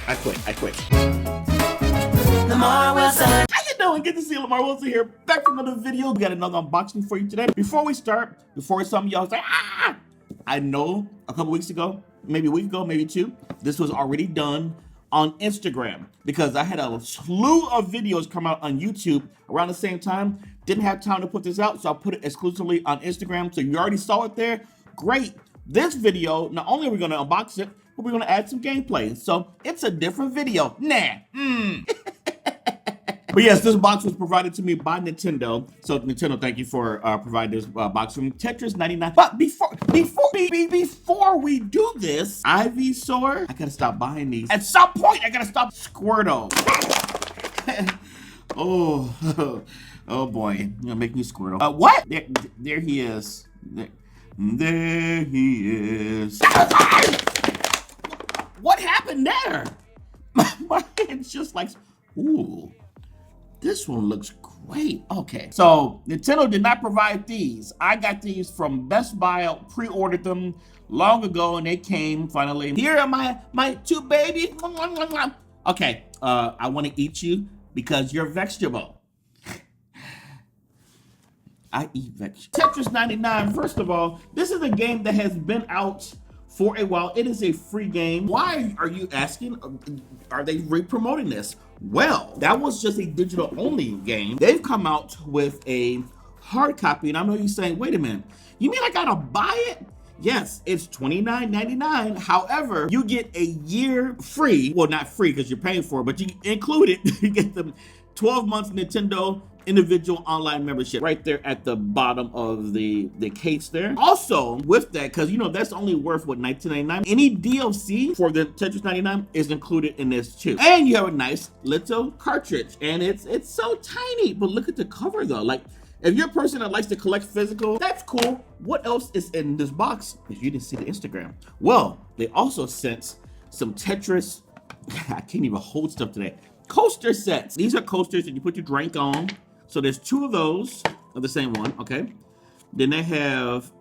I quit. Lamarr Wilson. How you doing? Good to see you, Lamarr Wilson here. Back for another video. We got another unboxing for you today. Before some of y'all say, I know a couple weeks ago, maybe a week ago, maybe two, this was already done on Instagram because I had a slew of videos come out on YouTube around the same time. Didn't have time to put this out, so I put it exclusively on Instagram. So you already saw it there. Great. This video, not only are we going to unbox it, but we're going to add some gameplay. So it's a different video. But yes, this box was provided to me by Nintendo. So Nintendo, thank you for providing this box from Tetris 99. But before we do this, Ivysaur, I gotta stop buying these. At some point, I gotta stop Squirtle. oh boy, you're gonna make me Squirtle. What? There he is. There he is. What happened there? My hand's just like, ooh. This one looks great. Okay, so Nintendo did not provide these. I got these from Best Buy, pre-ordered them long ago, and they came finally. Here are my two babies. Okay, I want to eat you because you're vegetable. I eat vegetables. Tetris 99, first of all, this is a game that has been out for a while. It is a free game. Why are you asking? Are they re-promoting this? Well, that was just a digital only game. They've come out with a hard copy, and I know you're saying, wait a minute, you mean I gotta buy it? Yes, it's $29.99. However, you get a year free. Well, not free because you're paying for it, but you include it. You get the 12 months Nintendo individual online membership right there at the bottom of the case there. Also, with that, because you know that's only worth what, $19.99. Any DLC for the Tetris 99 is included in this too. And you have a nice little cartridge, and it's so tiny. But look at the cover though. Like, if you're a person that likes to collect physical, that's cool. What else is in this box? If you didn't see the Instagram, well, they also sent some Tetris. I can't even hold stuff today. Coaster sets. These are coasters that you put your drink on. So there's two of those of the same one, okay? Then they have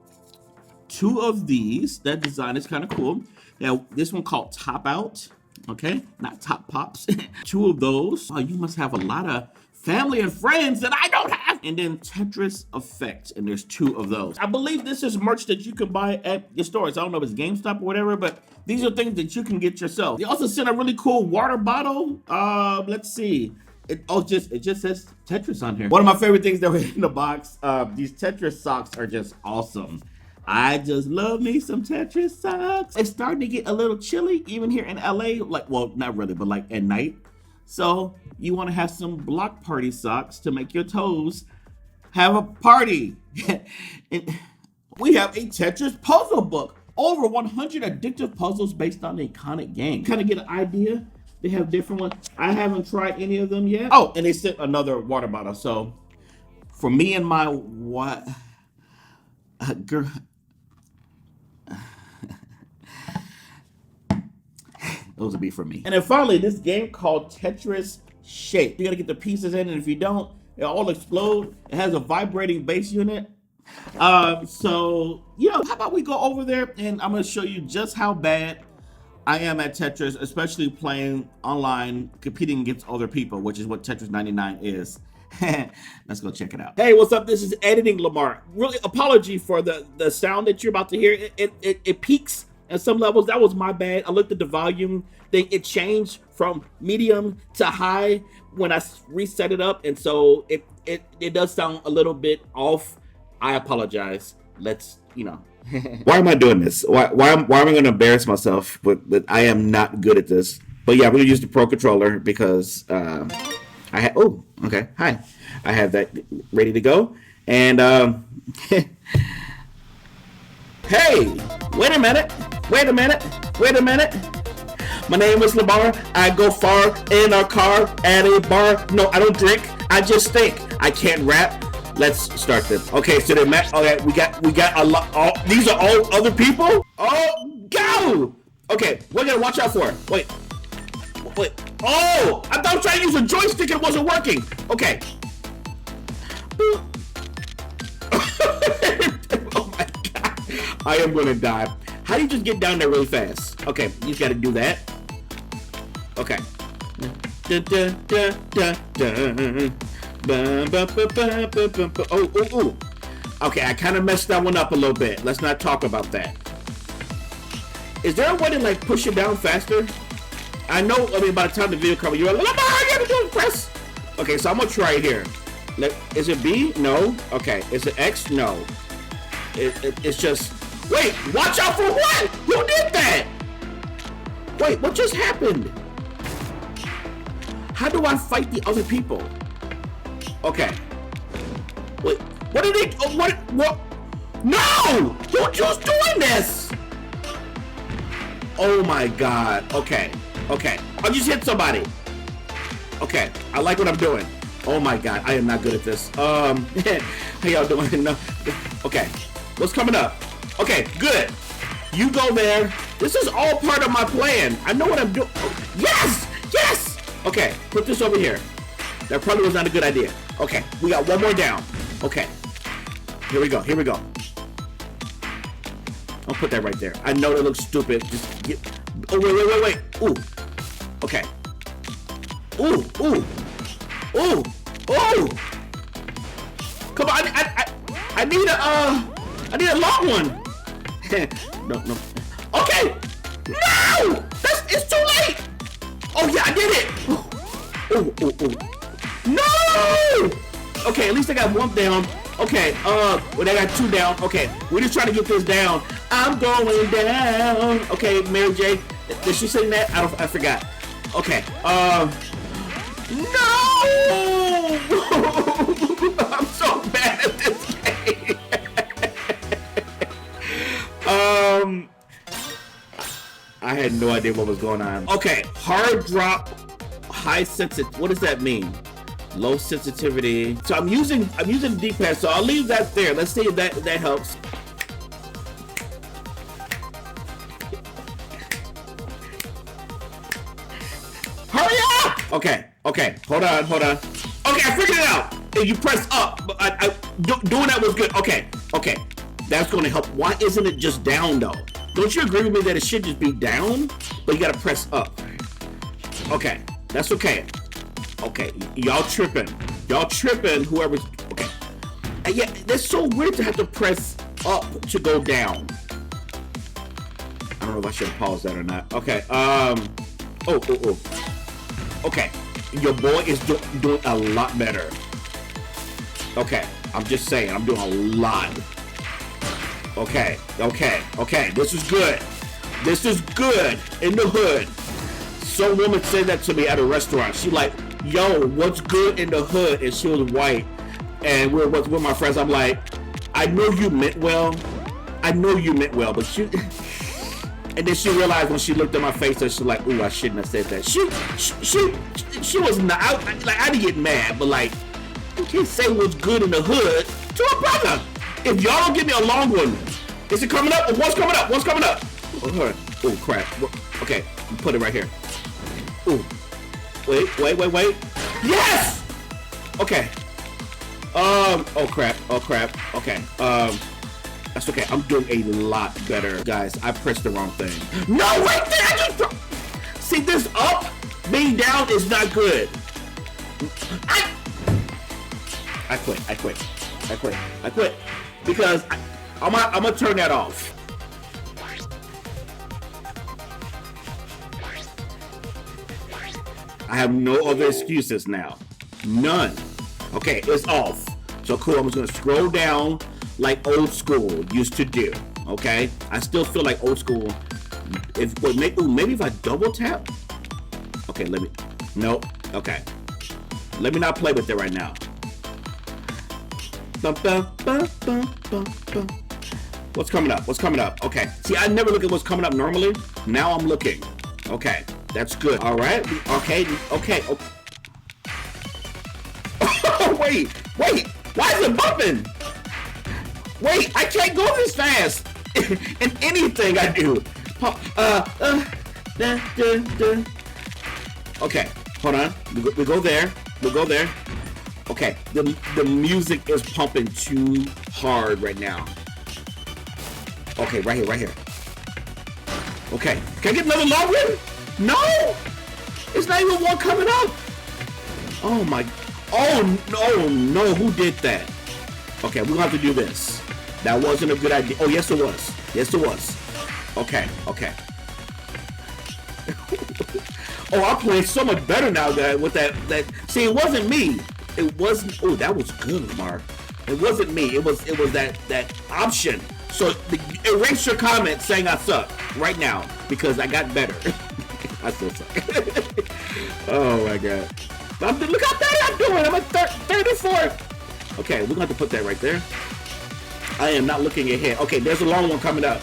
two of these. That design is kind of cool. Now, this one called Top Out, okay? Not Top Pops. Two of those. Oh, you must have a lot of family and friends that I don't have. And then Tetris Effect, and there's two of those. I believe this is merch that you can buy at your stores. I don't know if it's GameStop or whatever, but these are things that you can get yourself. They also sent a really cool water bottle. Let's see. It just says Tetris on here. One of my favorite things that were in the box, these Tetris socks are just awesome. I just love me some Tetris socks. It's starting to get a little chilly, even here in LA. Like, well, not really, but like at night. So you want to have some block party socks to make your toes have a party. And we have a Tetris puzzle book. Over 100 addictive puzzles based on the iconic game. Kind of get an idea. They have different ones. I haven't tried any of them yet. Oh, and they sent another water bottle. So for me and my girl, those would be for me. And then finally, this game called Tetris Shake. You gotta get the pieces in, and if you don't, it all explode. It has a vibrating bass unit. So, you know, how about we go over there and I'm gonna show you just how bad I am at Tetris, especially playing online, competing against other people, which is what Tetris 99 is. Let's go check it out. Hey, what's up? This is Editing Lamarr. Really, apology for the sound that you're about to hear. It peaks at some levels. That was my bad. I looked at the volume thing. It changed from medium to high when I reset it up, and so it does sound a little bit off. I apologize. Let's, you know. Why am I doing this? Why am I going to embarrass myself? But I am not good at this. But yeah, we're going to use the Pro Controller because I had. Oh, okay. Hi. I have that ready to go. And hey, wait a minute. My name is Lamarr. I go far in a car at a bar. No, I don't drink. I just think. I can't rap. Let's start this. Okay, so they met. Okay, we got a lot. These are all other people. Oh, go. Okay, we're gonna watch out for it. Wait. Oh, I thought I was trying to use a joystick and it wasn't working. Okay. Oh my god. I am gonna die. How do you just get down there really fast? Okay, you just gotta do that. Okay. Oh. Okay, I kind of messed that one up a little bit. Let's not talk about that. Is there a way to like push it down faster? I know, I mean, by the time the video comes, you're like, Lamarr, you gotta do it, press. Okay, so I'm gonna try it here. Is it B? No. Okay. Is it X? No. It's just, wait, watch out for what? Who did that? Wait, what just happened? How do I fight the other people? Okay. Wait, what are they, what? No! Who's doing this? Oh my God, okay. I just hit somebody. Okay, I like what I'm doing. Oh my God, I am not good at this. How y'all doing? No. Okay, what's coming up? Okay, good. You go there. This is all part of my plan. I know what I'm doing. Oh, yes! Okay, put this over here. That probably was not a good idea. Okay, we got one more down. Okay, here we go. I'll put that right there. I know that looks stupid. Just get. Oh wait. Ooh. Okay. Ooh. Come on, I need a long one. No. Okay. No! It's too late. Oh yeah, I did it. Oh. No! Okay, at least I got one down. Okay, well, I got two down. Okay, we're just trying to get this down. I'm going down. Okay, Mary J. Did she sing that? I forgot. Okay, no! I'm so bad at this game. I had no idea what was going on. Okay, hard drop, high sensitivity. What does that mean? Low sensitivity. So I'm using the D-pad, so I'll leave that there. Let's see if that helps. Hurry up! Okay. Hold on. Okay, I figured it out. If you press up, doing that was good. Okay. That's going to help. Why isn't it just down though? Don't you agree with me that it should just be down, but you got to press up? Okay, that's okay. Okay, y'all tripping, whoever's, okay. Yeah, that's so weird to have to press up to go down. I don't know if I should pause that or not. Okay, okay, your boy is doing a lot better. Okay, I'm just saying, I'm doing a lot. Okay, this is good. In the hood. Some woman said that to me at a restaurant. She like, yo, what's good in the hood? And she was white. And we're with my friends. I'm like, I know you meant well, but she. And then she realized when she looked at my face that she's like, ooh, I shouldn't have said that. She was not. I didn't get mad, but like, you can't say what's good in the hood to a brother. If y'all don't give me a long one, is it coming up? What's coming up? Oh crap. Okay, put it right here. Ooh. Wait. Yes! Okay. Oh crap. Okay. That's okay. I'm doing a lot better. Guys, I pressed the wrong thing. No, right there! See, this up being down is not good. I quit. Because I'm gonna turn that off. I have no other excuses now. None. Okay, it's off. So cool, I'm just gonna scroll down like old school used to do. Okay? I still feel like old school. Maybe if I double tap? Okay, nope. Okay. Let me not play with it right now. What's coming up? Okay. See, I never look at what's coming up normally. Now I'm looking. Okay. That's good. All right. Okay. Wait. Why is it bumping? Wait, I can't go this fast in anything I do. Okay. Hold on. We go there. Okay, the music is pumping too hard right now. Okay, right here. Okay, can I get another long one? No! It's not even one coming up! Oh my, oh no, who did that? Okay, we're gonna have to do this. That wasn't a good idea. Oh, yes it was. Yes it was. Okay, okay. Oh, I'm playing so much better now, guys, with that, see, it wasn't me. It wasn't, oh, that was good, Lamarr. It wasn't me, it was that option. So, erase your comment saying I suck right now, because I got better. I still suck. Oh my God. Look how bad I'm doing, I'm at 34th. Okay, we're gonna have to put that right there. I am not looking ahead. Okay, there's a long one coming up.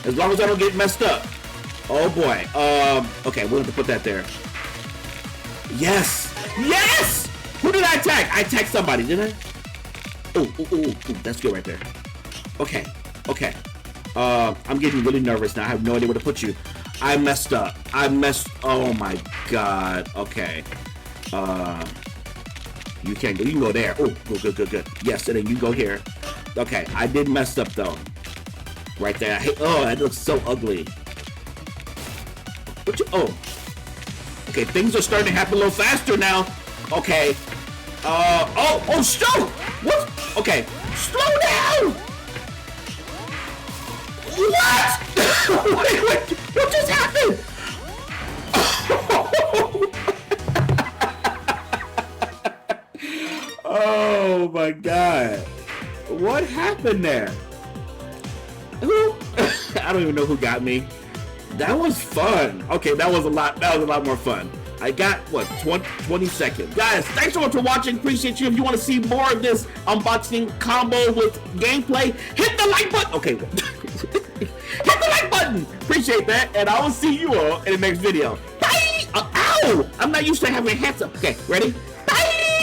As long as I don't get messed up. Oh boy. Okay, we'll have to put that there. Yes! Yes! Who did I attack? I attacked somebody, didn't I? Ooh, that's good right there. Okay, okay. I'm getting really nervous now. I have no idea where to put you. I messed up. Oh my God. Okay. You can't go. You can go there. Oh, good. Yes, and then you go here. Okay, I did mess up though. Right there. Oh, that looks so ugly. Oh. Okay, things are starting to happen a little faster now. Okay. Oh, slow! What? Okay, slow down! What? Wait, what just happened? Oh my God. What happened there? Who? I don't even know who got me. That was fun. Okay, that was a lot more fun. I got, what, 20 seconds. Guys, thanks so much for watching. Appreciate you. If you want to see more of this unboxing combo with gameplay, hit the like button. Okay. Hit the like button. Appreciate that. And I will see you all in the next video. Bye. Ow! I'm not used to having hands up. Okay, ready? Bye.